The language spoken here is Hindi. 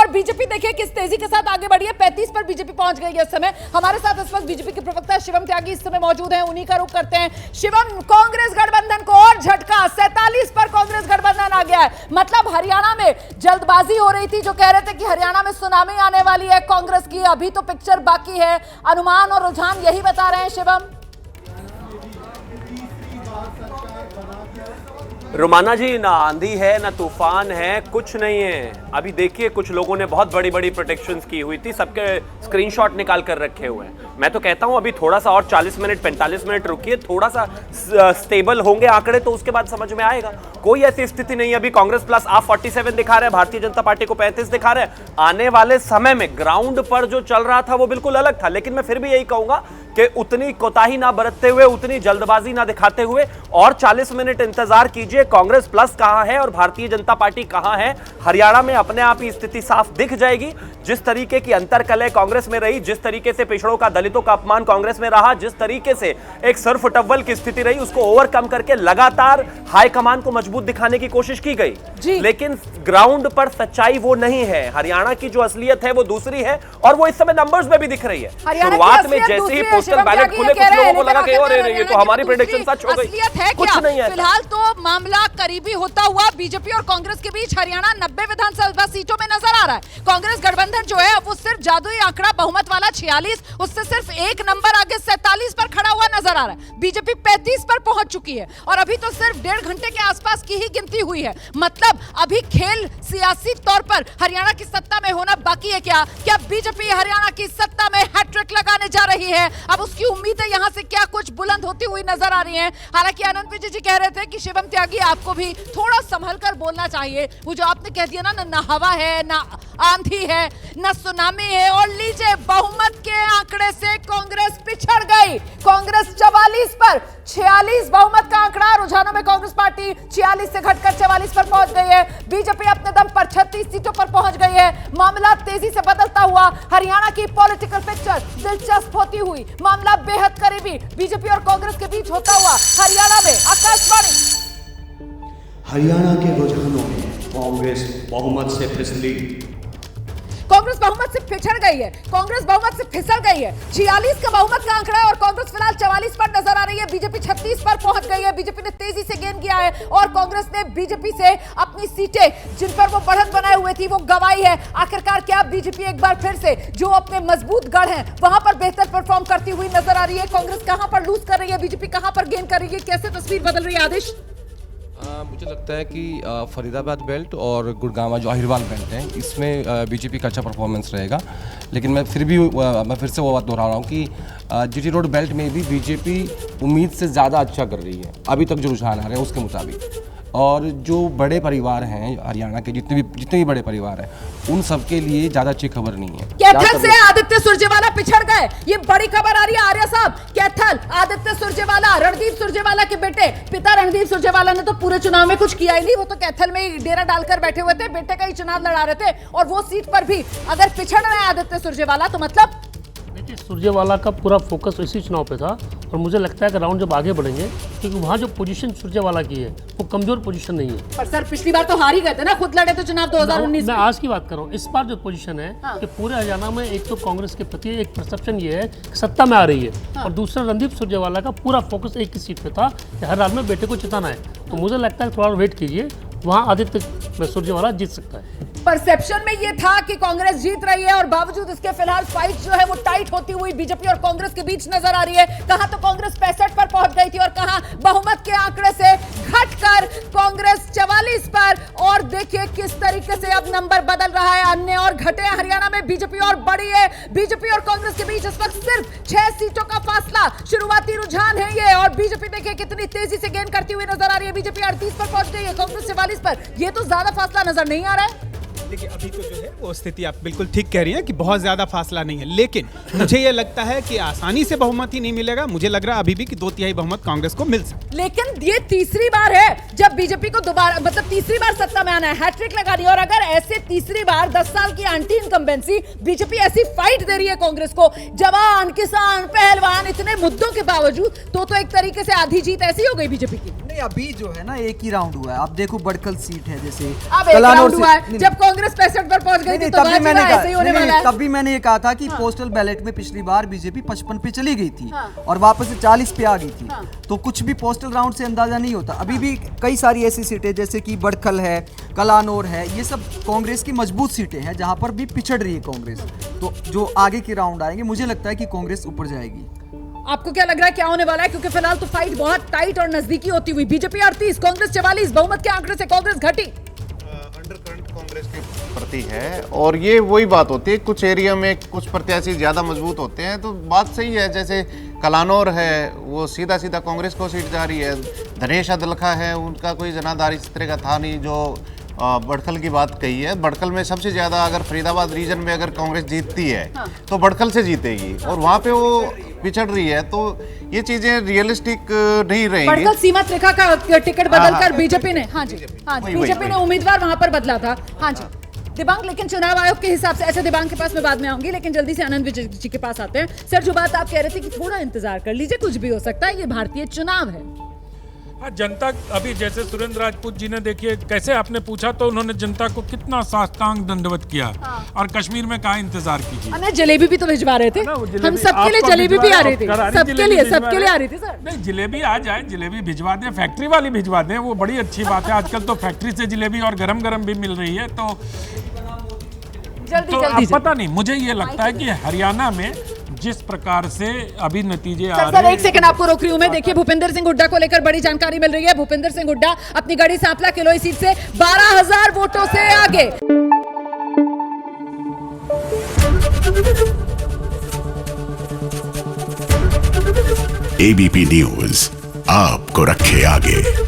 और बीजेपी देखिए किस तेजी के साथ आगे बढ़ी है, 35 पर बीजेपी पहुंच गई है इस समय। हमारे साथ इस वक्त बीजेपी के प्रवक्ता शिवम त्यागी इस समय मौजूद हैं, उन्हीं का रुख करते हैं। शिवम, कांग्रेस गठबंधन को और झटका, 47 पर कांग्रेस गठबंधन आ गया है। मतलब हरियाणा में जल्दबाजी हो रही थी, जो कह रहे थे कि हरियाणा में सुनामी आने वाली है कांग्रेस की, अभी तो पिक्चर बाकी है। अनुमान और रुझान यही बता रहे हैं शिवम। रोमाना जी, ना आंधी है ना तूफान है, कुछ नहीं है। अभी देखिए कुछ लोगों ने बहुत बड़ी बड़ी प्रोटेक्शंस की हुई थी, सबके स्क्रीनशॉट निकाल कर रखे हुए हैं। मैं तो कहता हूं अभी थोड़ा सा और 40 मिनट 45 मिनट रुकिए, थोड़ा सा स्टेबल होंगे आंकड़े तो उसके बाद समझ में आएगा। कोई ऐसी स्थिति नहीं है। अभी कांग्रेस प्लस आप 47 दिखा रहे हैं, भारतीय जनता पार्टी को 35 दिखा रहे हैं। आने वाले समय में ग्राउंड पर जो चल रहा था वो बिल्कुल अलग था, लेकिन मैं फिर भी यही कहूंगा कि उतनी कोताही ना बरतते हुए, उतनी जल्दबाजी ना दिखाते हुए और 40 मिनट इंतजार कीजिए। कांग्रेस प्लस कहां है और भारतीय जनता पार्टी कहां है, हरियाणा में अपने आप ही स्थिति साफ दिख जाएगी। जिस तरीके की अंतरकलह कांग्रेस में रही, जिस तरीके से पिछड़ों का, दलितों का अपमान कांग्रेस में रहा, जिस तरीके से एक सरफुटव्वल की स्थिति रही, उसको ओवरकम करके लगातार हाईकमान को मजबूत दिखाने की कोशिश की गई। लेकिन ग्राउंड पर सच्चाई वो नहीं है। हरियाणा की जो असलियत है वो दूसरी है और वो इस समय नंबर्स में भी दिख रही है। शुरुआत में जैसे ही पोस्टल बैलेट खुले, कुछ लोगों को लगा कि ये तो हमारी प्रेडिक्शन सच हो गई। कुछ नहीं है। फिलहाल तो मामला करीबी होता हुआ बीजेपी और कांग्रेस के बीच हरियाणा 90 विधानसभा सीटों में नजर आ रहा है। कांग्रेस गठबंधन जो है वो सिर्फ जादुई आंकड़ा बहुमत वाला 46, उससे सिर्फ एक नंबर आगे 47 पर खड़ा हुआ नजर आ रहा है। बीजेपी 35 पर पहुंच चुकी है और अभी तो सिर्फ 1.5 घंटे के आसपास की ही गिनती हुई है। मतलब अभी खेल सियासी तौर पर हरियाणा की सत्ता में होना बाकी है। क्या बीजेपी हरियाणा की सत्ता में हैट्रिक लगाने जा रही है? अब उसकी उम्मीदें यहां से क्या कुछ बुलंद होती हुई नजर आ रही हैं। हालांकि आनंद विजय जी कह रहे थे कि शिवम त्यागी आपको भी थोड़ा संभल कर बोलना चाहिए। वो जो आपने कह दिया ना हवा है, ना आंधी है, ना सुनामी है। और लीजिए, बहुमत के आंकड़े से कांग्रेस पिछड़ गई। कांग्रेस 44 पर 46 बहुमत का आंकड़ा। रुझानों में कांग्रेस पार्टी 46 से घटकर 44 पर पहुंच गई है। बीजेपी अपने दम पर 36 सीटों पर पहुंच गई है। मामला तेजी से बदलता हुआ हरियाणा की पॉलिटिकल पिक्चर दिलचस्प होती हुई, मामला बेहद करीबी बीजेपी और कांग्रेस के बीच होता हुआ हरियाणा में। आकाशवाणी हरियाणा के रुझानों में कांग्रेस बहुमत से फिसली। कांग्रेस बहुमत से पिछड़ गई है, कांग्रेस बहुमत से फिसल गई है। 46 का बहुमत का आंकड़ा है और कांग्रेस फिलहाल 44 पर नजर आ रही है। बीजेपी 36 पर पहुंच गई है। बीजेपी ने तेजी से गेन किया है और कांग्रेस ने बीजेपी से अपनी सीटें जिन पर वो बढ़त बनाए हुए थी वो गंवाई है। आखिरकार क्या बीजेपी एक बार फिर से जो अपने मजबूत गढ़ हैं वहां पर बेहतर परफॉर्म करती हुई नजर आ रही है? कांग्रेस कहां पर लूज कर रही है, बीजेपी कहां पर गेन कर रही है? कैसे तस्वीर बदल रही है आदेश? मुझे लगता है कि फरीदाबाद बेल्ट और गुड़गांव जो अहिरवाल बेल्ट है, इसमें बीजेपी का अच्छा परफॉर्मेंस रहेगा। लेकिन मैं फिर से वो बात दोहरा रहा हूँ कि जीटी रोड बेल्ट में भी बीजेपी उम्मीद से ज़्यादा अच्छा कर रही है अभी तक जो रुझान आ रहे हैं उसके मुताबिक। और जो बड़े परिवार हैं हरियाणा के, जितने भी बड़े परिवार हैं, उन सबके लिए ज़्यादा अच्छी खबर नहीं है। कैथल से आदित्य सुरजेवाला पिछड़ गए, ये बड़ी खबर आ रही है आर्या साहब। कैथल, आदित्य सुरजेवाला, रणदीप सुरजेवाला के बेटे, पिता रणदीप सुरजेवाला ने तो पूरे चुनाव में कुछ किया ही नहीं। वो तो कैथल में ही डेरा डालकर बैठे हुए थे, बेटे का ही चुनाव लड़ा रहे थे। और वो सीट पर भी अगर पिछड़ रहे हैं आदित्य सुरजेवाला तो मतलब देखिए, सुरजेवाला का पूरा फोकस इसी चुनाव पे था और मुझे लगता है कि राउंड जब आगे बढ़ेंगे, क्योंकि वहाँ जो पोजीशन सुरजेवाला की है वो कमजोर पोजीशन नहीं है। पर सर पिछली बार तो हार ही गए थे ना, खुद लड़े तो चुनाव 2019 मैं आज की बात कर रहा हूँ। इस बार जो पोजीशन है कि पूरे हरियाणा में एक तो कांग्रेस के प्रति एक परसेप्शन ये है कि सत्ता में आ रही है और दूसरा रणदीप सुरजेवाला का पूरा फोकस एक ही सीट पे था कि हर हाल में बेटे को जिताना है। तो मुझे लगता है थोड़ा वेट कीजिए, वहाँ आदित्य सुरजेवाला जीत सकता है। परसेप्शन में ये था कि कांग्रेस जीत रही है और बावजूद इसके फिलहाल फाइट जो है वो टाइट होती हुई बीजेपी और कांग्रेस के बीच नजर आ रही है। कहां तो कांग्रेस 65 पर पहुंच गई थी और कहां बहुमत के आंकड़े से घटकर कांग्रेस 44 पर। और देखिए किस तरीके से अब नंबर बदल रहा है, अन्य और घटे हरियाणा में बीजेपी और बढ़ी है। बीजेपी और कांग्रेस के बीच इस वक्त सिर्फ 6 सीटों का फासला। शुरुआती रुझान है ये और बीजेपी देखिए कितनी तेजी से गेन करती हुई नजर आ रही है। बीजेपी 38 पर पहुंच गई है, कांग्रेस 44 पर। ये तो ज्यादा फासला नजर नहीं आ रहा है। देखिए, अभी तो जो है वो स्थिति आप बिल्कुल ठीक कह रही हैं कि बहुत ज्यादा फासला नहीं है, लेकिन मुझे ये लगता है कि आसानी से बहुमत ही नहीं मिलेगा। मुझे लग रहा है अभी भी कि 2/3 बहुमत कांग्रेस को मिल सकता है। लेकिन ये तीसरी बार है जब बीजेपी को दोबारा, मतलब तीसरी बार सत्ता में आना है, हैट्रिक लगानी है। और अगर ऐसे तीसरी बार 10 साल की एंटी इनकम्बेंसी बीजेपी ऐसी फाइट दे रही है कांग्रेस को, जवान किसान पहलवान इतने मुद्दों के बावजूद, तो एक तरीके से आधी जीत ऐसी हो गई बीजेपी की। नहीं, अभी जो है ना एक ही राउंड हुआ है। आप देखो बड़कल सीट है, जैसे अब एक राउंड हुआ है। जब कांग्रेस कांग्रेस 65 पर पहुंच गई थी, तो तभी मैंने ऐसे ही होने वाला है। तभी मैंने ये कहा था कि पोस्टल बैलेट में पिछली बार बीजेपी 55 पे चली गई थी और वापस से 40 पे आ गई थी, तो कुछ भी पोस्टल राउंड से अंदाजा नहीं होता। अभी भी कई सारी ऐसी सीटें जैसे कि बड़खल है, कलानौर है, ये सब कांग्रेस की मजबूत सीटें हैं जहां पर भी पिछड़ रही है कांग्रेस। तो जो आगे के राउंड आएंगे मुझे लगता है कि कांग्रेस ऊपर जाएगी। आपको क्या लग रहा है क्या होने वाला है? क्योंकि फिलहाल तो फाइट बहुत टाइट और नजदीकी होती हुई, बीजेपी 38, कांग्रेस 44, बहुमत के आंकड़े से कांग्रेस घटी। अंडरकरंट कांग्रेस के प्रति है और ये वही बात होती है, कुछ एरिया में कुछ प्रत्याशी ज्यादा मजबूत होते हैं, तो बात सही है। जैसे कलानौर है वो सीधा सीधा कांग्रेस को सीट जा रही है, धनेश अदलखा है उनका कोई जनाधार इस तरह का था नहीं। जो बड़खल की बात कही है, बड़खल में सबसे ज्यादा अगर फरीदाबाद रीजन में अगर कांग्रेस जीतती है तो बड़खल से जीतेगी और वहां पे वो पिछड़ रही है, तो ये चीजें रियलिस्टिक नहीं रहेंगी। बड़खल सीमा रेखा का टिकट बदलकर बीजेपी ने, हाँ जी हाँ जी, बीजेपी ने उम्मीदवार वहां पर बदला था। हाँ जी दिबांग, लेकिन चुनाव आयोग के हिसाब से, अच्छा दिबांग के पास मैं बाद में आऊंगी, लेकिन जल्दी से आनंद विजय जी के पास आते हैं। सर जो बात आप कह रहे थे कि थोड़ा इंतजार कर लीजिए, कुछ भी हो सकता है, ये भारतीय चुनाव है। हाँ, जनता अभी जैसे सुरेंद्र राजपूत जी ने देखिए कैसे आपने पूछा तो उन्होंने जनता को कितना साष्टांग दंडवत किया और कश्मीर में कहाँ इंतजार कीजिए। हमें जलेबी भी तो भिजवा रहे थे, हम सबके लिए जलेबी भी आ रही थी, सबके लिए आ रही थी सर। नहीं, जलेबी आ जाए, जलेबी भिजवा दें, फैक्ट्री वाली भिजवा दें, वो बड़ी अच्छी बात है। आजकल तो फैक्ट्री से जलेबी और गरम गरम भी मिल रही है, तो जल्दी पता नहीं, मुझे ये लगता है कि हरियाणा में जिस प्रकार से अभी नतीजे आ रहे हैं। एक सेकंड आपको रोक रही हूं मैं। देखिए भूपेंद्र सिंह हुड्डा को लेकर बड़ी जानकारी मिल रही है। भूपेंद्र सिंह हुड्डा अपनी गढ़ी सांपला किलोई सीट से 12,000 वोटों से आगे। एबीपी न्यूज आपको रखे आगे।